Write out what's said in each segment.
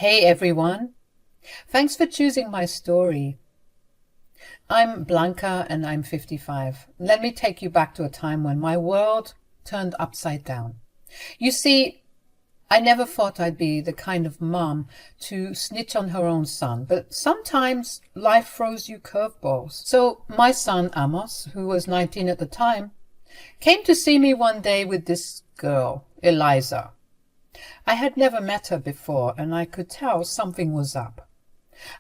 Hey everyone, thanks for choosing my story. I'm Blanca and I'm 55. Let me take you back to a time when my world turned upside down. You see, I never thought I'd be the kind of mom to snitch on her own son, but sometimes life throws you curveballs. So my son Amos, who was 19 at the time, came to see me one day with this girl, Eliza. I had never met her before, and I could tell something was up.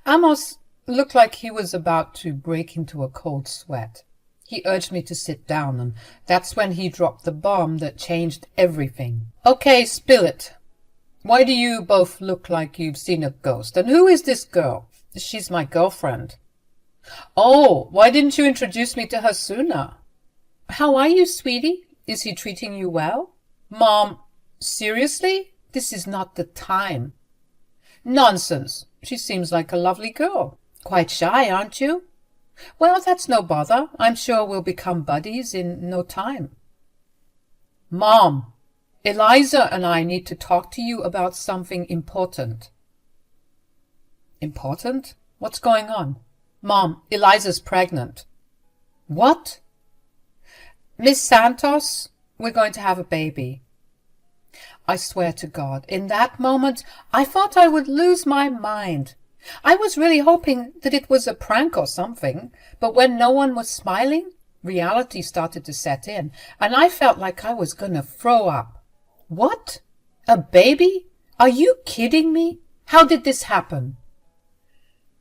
Amos looked like he was about to break into a cold sweat. He urged me to sit down, and that's when he dropped the bomb that changed everything. Okay, spill it. Why do you both look like you've seen a ghost? And who is this girl? She's my girlfriend. Oh, why didn't you introduce me to her sooner? How are you, sweetie? Is he treating you well? Mom, seriously? This is not the time. Nonsense. She seems like a lovely girl. Quite shy, aren't you? Well, that's no bother. I'm sure we'll become buddies in no time. Mom, Eliza and I need to talk to you about something important. Important? What's going on? Mom, Eliza's pregnant. What? Miss Santos, we're going to have a baby. I swear to God, in that moment, I thought I would lose my mind. I was really hoping that it was a prank or something, but when no one was smiling, reality started to set in, and I felt like I was going to throw up. What? A baby? Are you kidding me? How did this happen?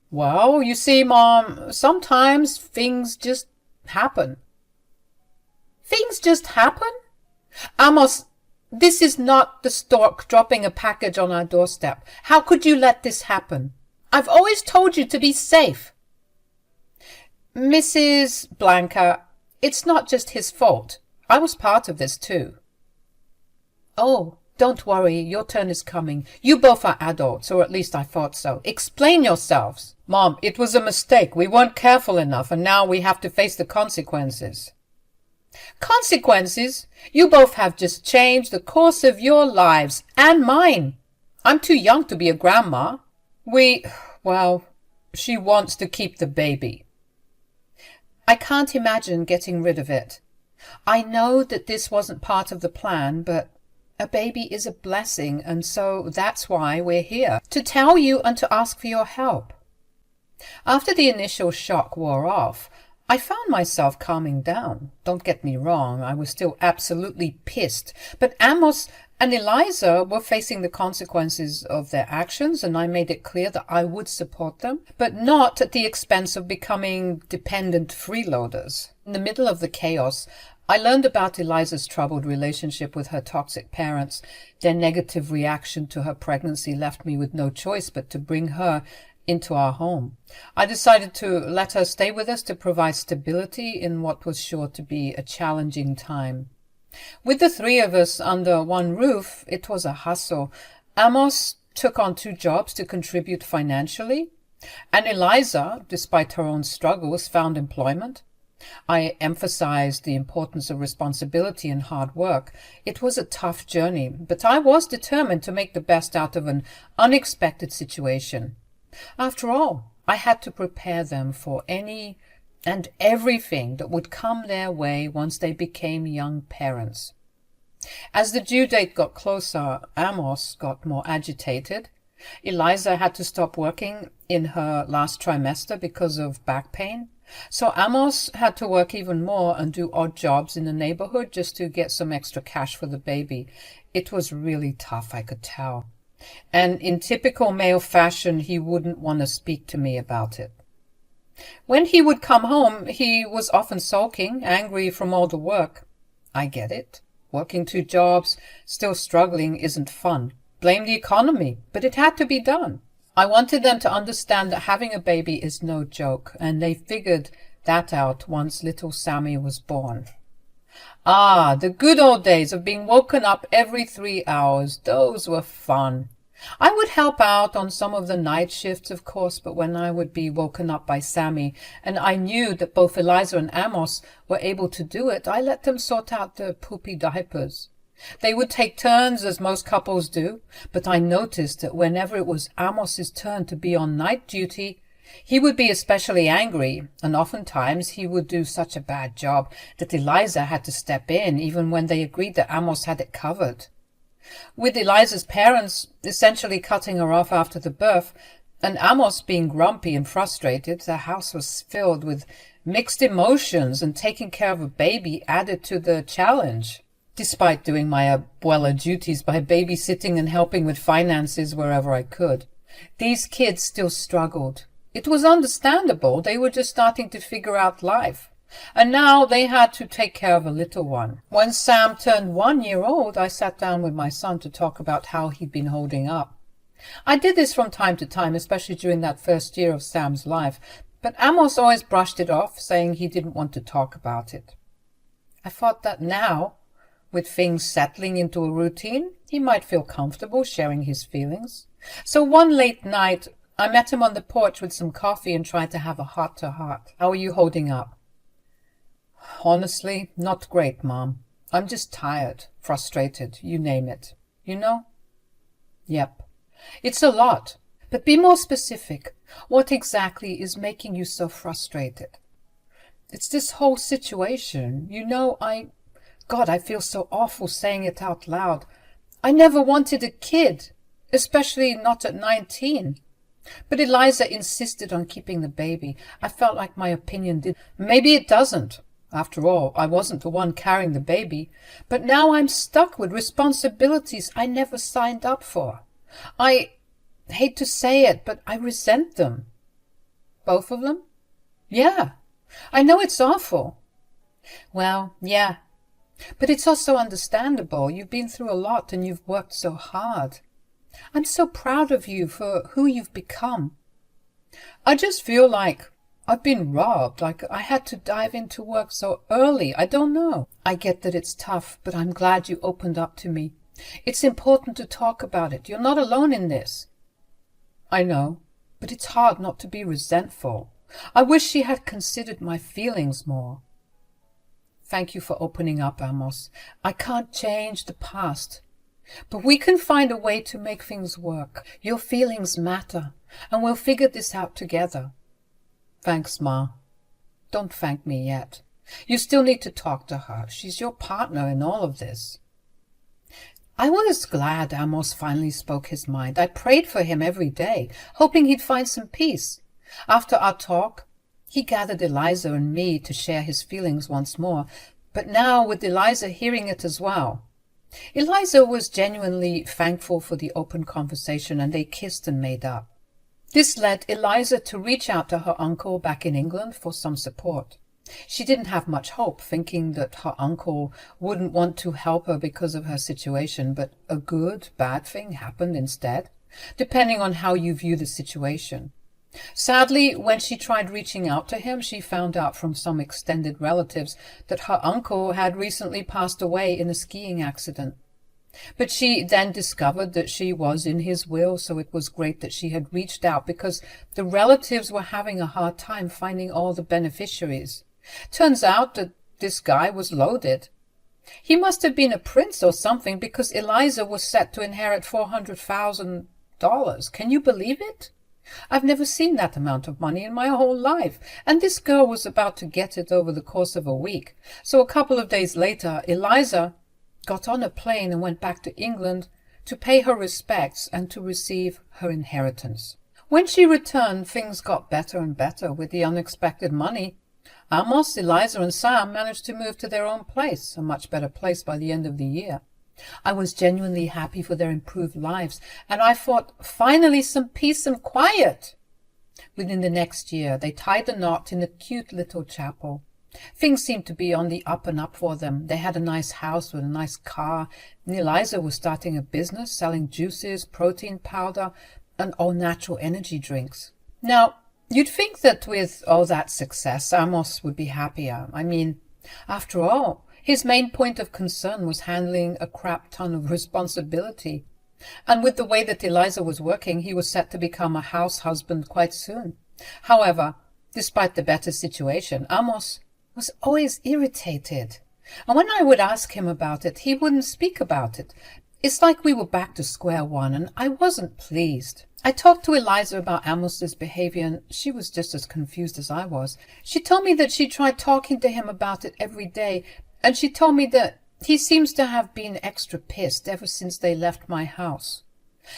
Well, you see, Mom, sometimes things just happen. Things just happen? Amos, this is not the stork dropping a package on our doorstep. How could you let this happen? I've always told you to be safe. Mrs. Blanca, it's not just his fault. I was part of this too. Oh, don't worry, your turn is coming. You both are adults, or at least I thought so. Explain yourselves. Mom, it was a mistake. We weren't careful enough, and now we have to face the consequences. Consequences? You both have just changed the course of your lives and mine. I'm too young to be a grandma. She wants to keep the baby. I can't imagine getting rid of it. I know that this wasn't part of the plan, but a baby is a blessing, and so that's why we're here, to tell you and to ask for your help. After the initial shock wore off, I found myself calming down. Don't get me wrong, I was still absolutely pissed. But Amos and Eliza were facing the consequences of their actions, and I made it clear that I would support them, but not at the expense of becoming dependent freeloaders. In the middle of the chaos, I learned about Eliza's troubled relationship with her toxic parents. Their negative reaction to her pregnancy left me with no choice but to bring her into our home. I decided to let her stay with us to provide stability in what was sure to be a challenging time. With the three of us under one roof, it was a hustle. Amos took on 2 jobs to contribute financially, and Eliza, despite her own struggles, found employment. I emphasized the importance of responsibility and hard work. It was a tough journey, but I was determined to make the best out of an unexpected situation. After all, I had to prepare them for any and everything that would come their way once they became young parents. As the due date got closer, Amos got more agitated. Eliza had to stop working in her last trimester because of back pain. So Amos had to work even more and do odd jobs in the neighborhood just to get some extra cash for the baby. It was really tough, I could tell. And in typical male fashion, he wouldn't want to speak to me about it. When he would come home, he was often sulking, angry from all the work. I get it. Working 2 jobs, still struggling, isn't fun. Blame the economy, but it had to be done. I wanted them to understand that having a baby is no joke, and they figured that out once little Sammy was born. Ah, the good old days of being woken up every 3 hours. Those were fun. I would help out on some of the night shifts, of course, but when I would be woken up by Sammy, and I knew that both Eliza and Amos were able to do it, I let them sort out the poopy diapers. They would take turns, as most couples do, but I noticed that whenever it was Amos's turn to be on night duty, he would be especially angry, and oftentimes he would do such a bad job that Eliza had to step in, even when they agreed that Amos had it covered. With Eliza's parents essentially cutting her off after the birth, and Amos being grumpy and frustrated, the house was filled with mixed emotions, and taking care of a baby added to the challenge. Despite doing my abuela duties by babysitting and helping with finances wherever I could, these kids still struggled. It was understandable. They were just starting to figure out life. And now they had to take care of a little one. When Sam turned 1 year old, I sat down with my son to talk about how he'd been holding up. I did this from time to time, especially during that first year of Sam's life, but Amos always brushed it off, saying he didn't want to talk about it. I thought that now, with things settling into a routine, he might feel comfortable sharing his feelings. So one late night, I met him on the porch with some coffee and tried to have a heart-to-heart. How are you holding up? Honestly, not great, Mom. I'm just tired, frustrated, you name it. You know? Yep. It's a lot. But be more specific. What exactly is making you so frustrated? It's this whole situation. You know, God, I feel so awful saying it out loud. I never wanted a kid, especially not at 19. But Eliza insisted on keeping the baby. I felt like my opinion did. Maybe it doesn't. After all, I wasn't the one carrying the baby. But now I'm stuck with responsibilities I never signed up for. I hate to say it, but I resent them. Both of them? Yeah. I know it's awful. Well, yeah. But it's also understandable. You've been through a lot and you've worked so hard. I'm so proud of you for who you've become. I just feel like I've been robbed, like I had to dive into work so early. I don't know. I get that it's tough, but I'm glad you opened up to me. It's important to talk about it. You're not alone in this. I know, but it's hard not to be resentful. I wish she had considered my feelings more. Thank you for opening up, Amos. I can't change the past, but we can find a way to make things work. Your feelings matter, and we'll figure this out together. Thanks, Ma. Don't thank me yet. You still need to talk to her. She's your partner in all of this. I was glad Amos finally spoke his mind. I prayed for him every day, hoping he'd find some peace. After our talk, he gathered Eliza and me to share his feelings once more, but now with Eliza hearing it as well. Eliza was genuinely thankful for the open conversation, and they kissed and made up. This led Eliza to reach out to her uncle back in England for some support. She didn't have much hope, thinking that her uncle wouldn't want to help her because of her situation, but a good, bad thing happened instead, depending on how you view the situation. Sadly, when she tried reaching out to him, she found out from some extended relatives that her uncle had recently passed away in a skiing accident. But she then discovered that she was in his will, so it was great that she had reached out because the relatives were having a hard time finding all the beneficiaries. Turns out that this guy was loaded. He must have been a prince or something because Eliza was set to inherit $400,000. Can you believe it? I've never seen that amount of money in my whole life, and this girl was about to get it over the course of a week. So a couple of days later, Eliza got on a plane and went back to England to pay her respects and to receive her inheritance. When she returned, things got better and better with the unexpected money. Amos, Eliza, and Sam managed to move to their own place, a much better place by the end of the year. I was genuinely happy for their improved lives, and I thought, finally some peace and quiet. Within the next year, they tied the knot in a cute little chapel. Things seemed to be on the up and up for them. They had a nice house with a nice car, and Eliza was starting a business selling juices, protein powder, and all-natural energy drinks. Now, you'd think that with all that success, Amos would be happier. I mean, after all, his main point of concern was handling a crap ton of responsibility. And with the way that Eliza was working, he was set to become a house husband quite soon. However, despite the better situation, Amos was always irritated. And when I would ask him about it, he wouldn't speak about it. It's like we were back to square one, and I wasn't pleased. I talked to Eliza about Amos's behavior, and she was just as confused as I was. She told me that she tried talking to him about it every day, and she told me that he seems to have been extra pissed ever since they left my house.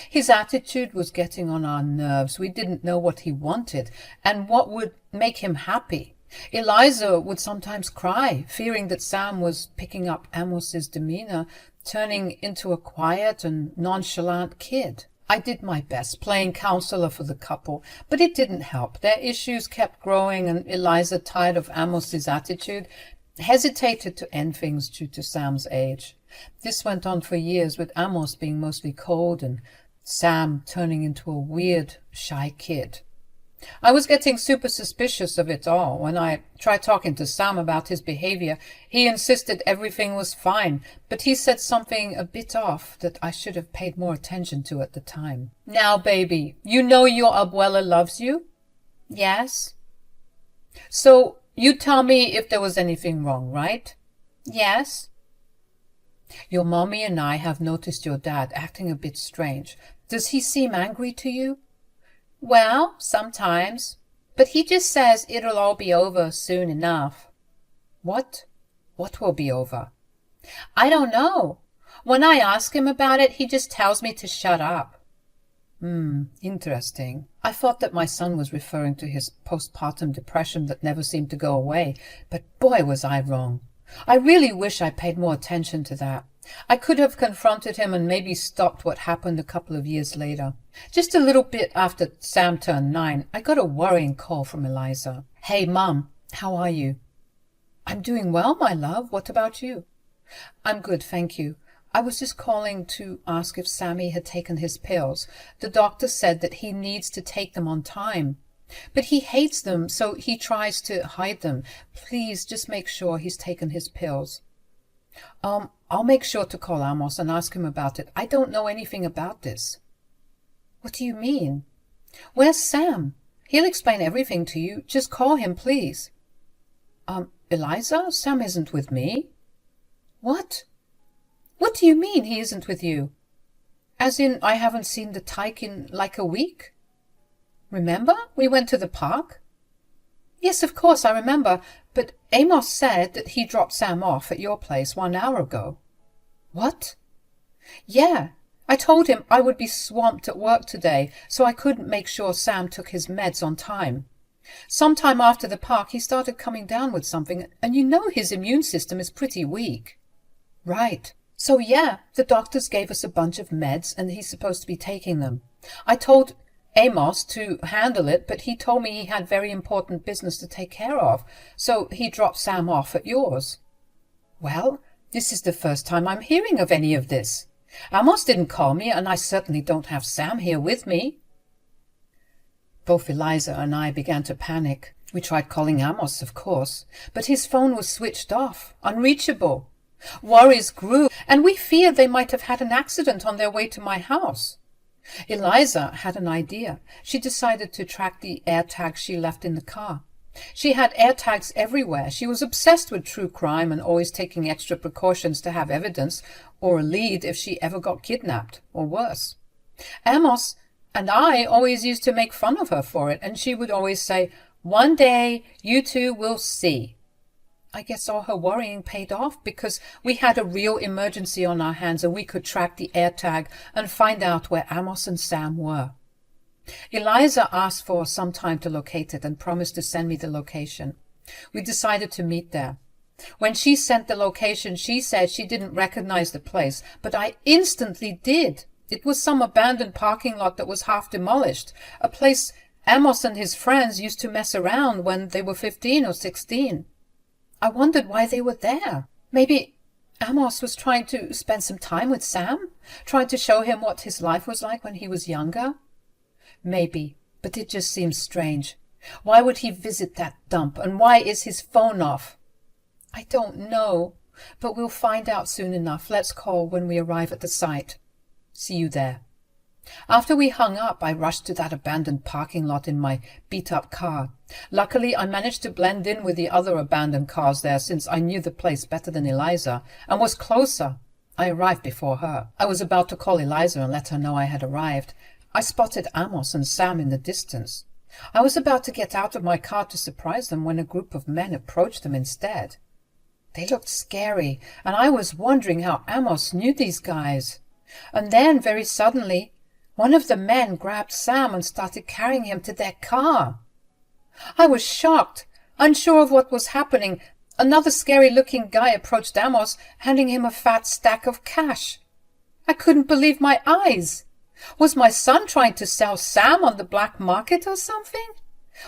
His attitude was getting on our nerves. We didn't know what he wanted and what would make him happy. Eliza would sometimes cry, fearing that Sam was picking up Amos's demeanor, turning into a quiet and nonchalant kid. I did my best, playing counselor for the couple, but it didn't help. Their issues kept growing, and Eliza, tired of Amos's attitude, hesitated to end things due to Sam's age. This went on for years, with Amos being mostly cold and Sam turning into a weird, shy kid. I was getting super suspicious of it all. When I tried talking to Sam about his behavior, he insisted everything was fine, but he said something a bit off that I should have paid more attention to at the time. Now, baby, you know your abuela loves you? Yes. So you tell me if there was anything wrong, right? Yes. Your mommy and I have noticed your dad acting a bit strange. Does he seem angry to you? Well, sometimes. But he just says it'll all be over soon enough. What? What will be over? I don't know. When I ask him about it, he just tells me to shut up. Interesting. I thought that my son was referring to his postpartum depression that never seemed to go away, but boy was I wrong. I really wish I paid more attention to that. I could have confronted him and maybe stopped what happened a couple of years later. Just a little bit after Sam turned 9, I got a worrying call from Eliza. Hey, Mum, how are you? I'm doing well, my love. What about you? I'm good, thank you. I was just calling to ask if Sammy had taken his pills. The doctor said that he needs to take them on time. But he hates them, so he tries to hide them. Please just make sure he's taken his pills. I'll make sure to call Amos and ask him about it. I don't know anything about this. What do you mean? Where's Sam? He'll explain everything to you. Just call him, please. Eliza, Sam isn't with me. What? What do you mean he isn't with you? As in, I haven't seen the tyke in like a week? Remember, we went to the park? Yes, of course, I remember, but Amos said that he dropped Sam off at your place 1 hour ago. What? Yeah, I told him I would be swamped at work today, so I couldn't make sure Sam took his meds on time. Sometime after the park, he started coming down with something, and you know his immune system is pretty weak. Right. So yeah, the doctors gave us a bunch of meds, and he's supposed to be taking them. I told Amos to handle it, but he told me he had very important business to take care of, so he dropped Sam off at yours. Well, this is the first time I'm hearing of any of this. Amos didn't call me, and I certainly don't have Sam here with me. Both Eliza and I began to panic. We tried calling Amos, of course, but his phone was switched off, unreachable. Worries grew, and we feared they might have had an accident on their way to my house. Eliza had an idea. She decided to track the AirTags she left in the car. She had AirTags everywhere. She was obsessed with true crime and always taking extra precautions to have evidence or a lead if she ever got kidnapped, or worse. Amos and I always used to make fun of her for it, and she would always say, "One day you two will see." I guess all her worrying paid off, because we had a real emergency on our hands and we could track the AirTag and find out where Amos and Sam were. Eliza asked for some time to locate it and promised to send me the location. We decided to meet there. When she sent the location, she said she didn't recognize the place, but I instantly did. It was some abandoned parking lot that was half demolished, a place Amos and his friends used to mess around when they were 15 or 16. I wondered why they were there. Maybe Amos was trying to spend some time with Sam, trying to show him what his life was like when he was younger. Maybe, but it just seems strange. Why would he visit that dump, and why is his phone off? I don't know, but we'll find out soon enough. Let's call when we arrive at the site. See you there. After we hung up, I rushed to that abandoned parking lot in my beat-up car. Luckily, I managed to blend in with the other abandoned cars there, since I knew the place better than Eliza and was closer. I arrived before her. I was about to call Eliza and let her know I had arrived. I spotted Amos and Sam in the distance. I was about to get out of my car to surprise them when a group of men approached them instead. They looked scary, and I was wondering how Amos knew these guys. And then, very suddenly, one of the men grabbed Sam and started carrying him to their car. I was shocked, unsure of what was happening. Another scary-looking guy approached Amos, handing him a fat stack of cash. I couldn't believe my eyes. Was my son trying to sell Sam on the black market or something?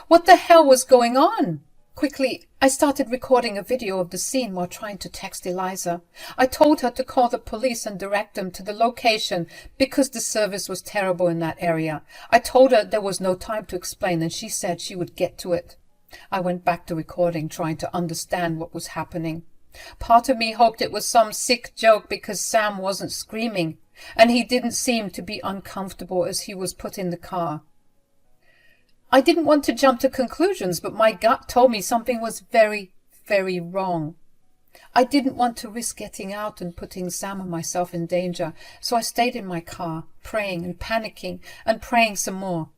What the hell was going on? Quickly, I started recording a video of the scene while trying to text Eliza. I told her to call the police and direct them to the location because the service was terrible in that area. I told her there was no time to explain, and she said she would get to it. I went back to recording, trying to understand what was happening. Part of me hoped it was some sick joke because Sam wasn't screaming, and he didn't seem to be uncomfortable as he was put in the car. I didn't want to jump to conclusions, but my gut told me something was very, very wrong. I didn't want to risk getting out and putting Sam and myself in danger, so I stayed in my car, praying and panicking and praying some more.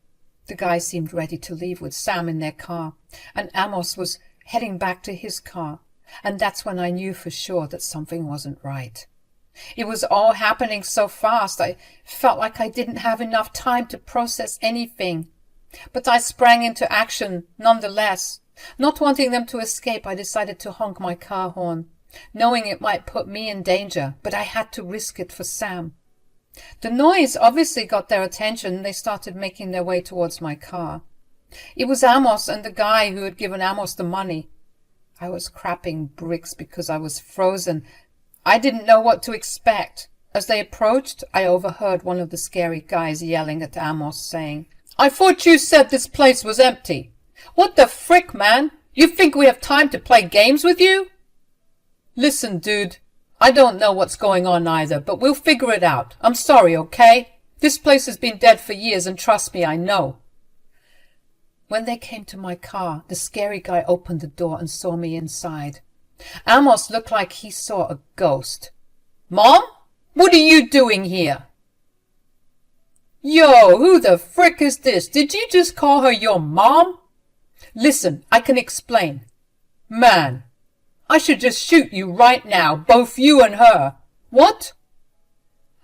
The guys seemed ready to leave with Sam in their car, and Amos was heading back to his car, and that's when I knew for sure that something wasn't right. It was all happening so fast, I felt like I didn't have enough time to process anything. But I sprang into action nonetheless. Not wanting them to escape, I decided to honk my car horn, knowing it might put me in danger, but I had to risk it for Sam. The noise obviously got their attention, and they started making their way towards my car. It was Amos and the guy who had given Amos the money. I was crapping bricks because I was frozen. I didn't know what to expect. As they approached, I overheard one of the scary guys yelling at Amos, saying, "I thought you said this place was empty. What the frick, man? You think we have time to play games with you?" "Listen, dude, I don't know what's going on either, but we'll figure it out. I'm sorry, okay? This place has been dead for years, and trust me, I know." When they came to my car, the scary guy opened the door and saw me inside. Amos looked like he saw a ghost. "Mom? What are you doing here?" "Yo, who the frick is this? Did you just call her your mom?" "Listen, I can explain." "Man, I should just shoot you right now, both you and her." "What?"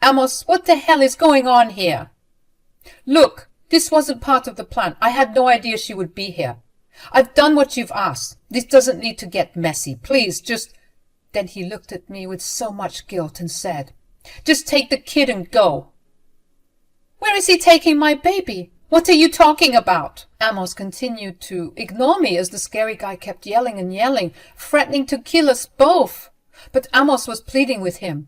"Amos, what the hell is going on here?" "Look, this wasn't part of the plan. I had no idea she would be here. I've done what you've asked. This doesn't need to get messy. Please, just—" Then he looked at me with so much guilt and said, "Just take the kid and go." "Where is he taking my baby? What are you talking about?" Amos continued to ignore me as the scary guy kept yelling and yelling, threatening to kill us both. But Amos was pleading with him.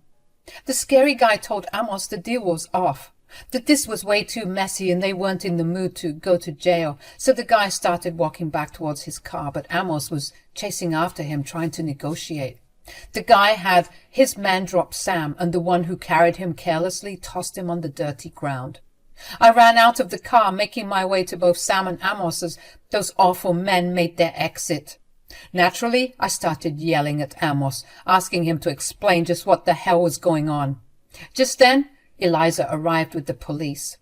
The scary guy told Amos the deal was off, that this was way too messy and they weren't in the mood to go to jail. So the guy started walking back towards his car, but Amos was chasing after him, trying to negotiate. The guy had his man drop Sam, and the one who carried him carelessly tossed him on the dirty ground. I ran out of the car, making my way to both Sam and Amos as those awful men made their exit. Naturally, I started yelling at Amos, asking him to explain just what the hell was going on. Just then, Eliza arrived with the police.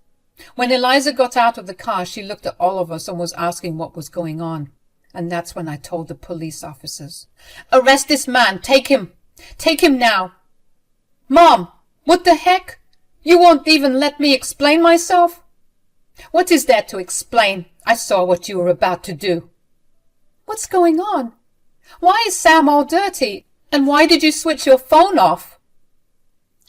When Eliza got out of the car, she looked at all of us and was asking what was going on. And that's when I told the police officers, "Arrest this man! Take him! Take him now!" "Mom, what the heck? You won't even let me explain myself?" "What is there to explain? I saw what you were about to do." "What's going on? Why is Sam all dirty? And why did you switch your phone off?"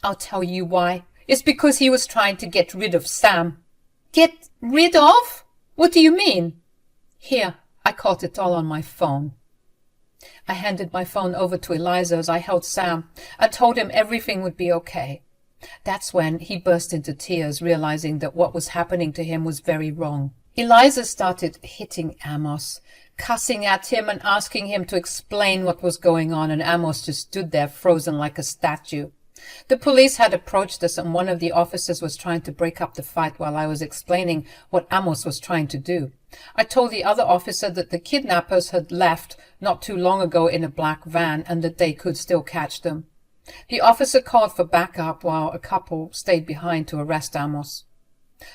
"I'll tell you why. It's because he was trying to get rid of Sam." "Get rid of? What do you mean?" "Here, I caught it all on my phone." I handed my phone over to Eliza as I held Sam and told him everything would be okay. That's when he burst into tears, realizing that what was happening to him was very wrong. Eliza started hitting Amos, cussing at him and asking him to explain what was going on, and Amos just stood there frozen like a statue. The police had approached us, and one of the officers was trying to break up the fight while I was explaining what Amos was trying to do. I told the other officer that the kidnappers had left not too long ago in a black van and that they could still catch them. The officer called for backup while a couple stayed behind to arrest Amos.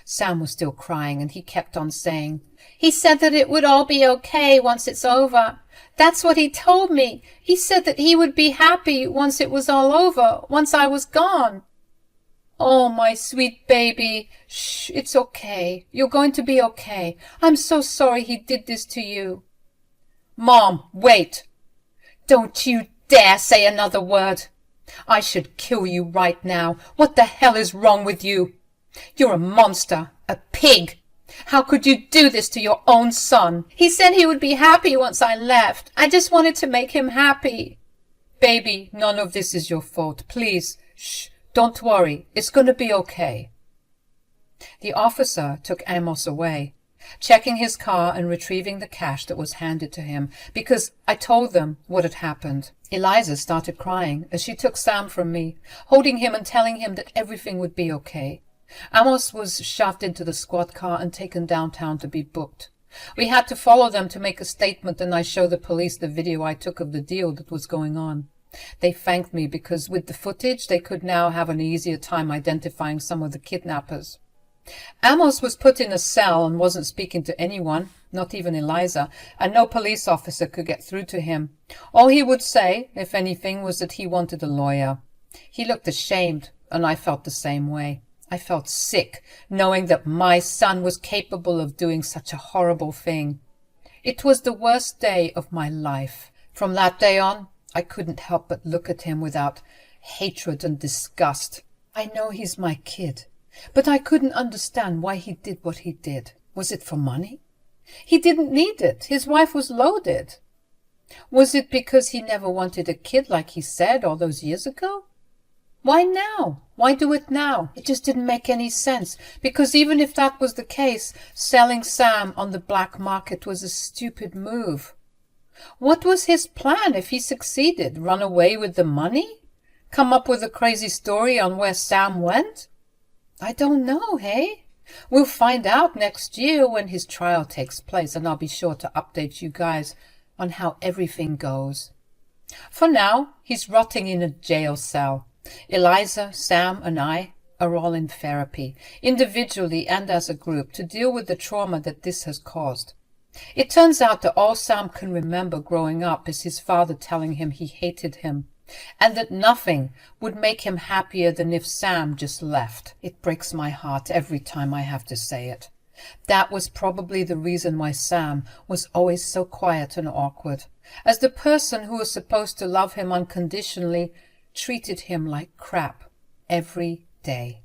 Sam was still crying, and he kept on saying, "He said that it would all be okay once it's over. That's what he told me. He said that he would be happy once it was all over, once I was gone." "Oh, my sweet baby. Shh, it's okay. You're going to be okay. I'm so sorry he did this to you." "Mom, wait. Don't you dare say another word. I should kill you right now. What the hell is wrong with you? You're a monster, a pig. How could you do this to your own son?" "He said he would be happy once I left. I just wanted to make him happy." "Baby, none of this is your fault. Please, shh, don't worry. It's going to be okay." The officer took Amos away, checking his car and retrieving the cash that was handed to him, because I told them what had happened. Eliza started crying as she took Sam from me, holding him and telling him that everything would be okay. Amos was shoved into the squad car and taken downtown to be booked. We had to follow them to make a statement, and I showed the police the video I took of the deal that was going on. They thanked me because with the footage they could now have an easier time identifying some of the kidnappers. Amos was put in a cell and wasn't speaking to anyone, not even Eliza, and no police officer could get through to him. All he would say, if anything, was that he wanted a lawyer. He looked ashamed, and I felt the same way. I felt sick, knowing that my son was capable of doing such a horrible thing. It was the worst day of my life. From that day on, I couldn't help but look at him without hatred and disgust. I know he's my kid, but I couldn't understand why he did what he did. Was it for money? He didn't need it. His wife was loaded. Was it because he never wanted a kid like he said all those years ago? Why now? Why do it now? It just didn't make any sense, because even if that was the case, selling Sam on the black market was a stupid move. What was his plan if he succeeded? Run away with the money? Come up with a crazy story on where Sam went? I don't know, hey? We'll find out next year when his trial takes place, and I'll be sure to update you guys on how everything goes. For now, he's rotting in a jail cell. Eliza, Sam, and I are all in therapy, individually and as a group, to deal with the trauma that this has caused. It turns out that all Sam can remember growing up is his father telling him he hated him, and that nothing would make him happier than if Sam just left. It breaks my heart every time I have to say it. That was probably the reason why Sam was always so quiet and awkward, as the person who was supposed to love him unconditionally treated him like crap every day.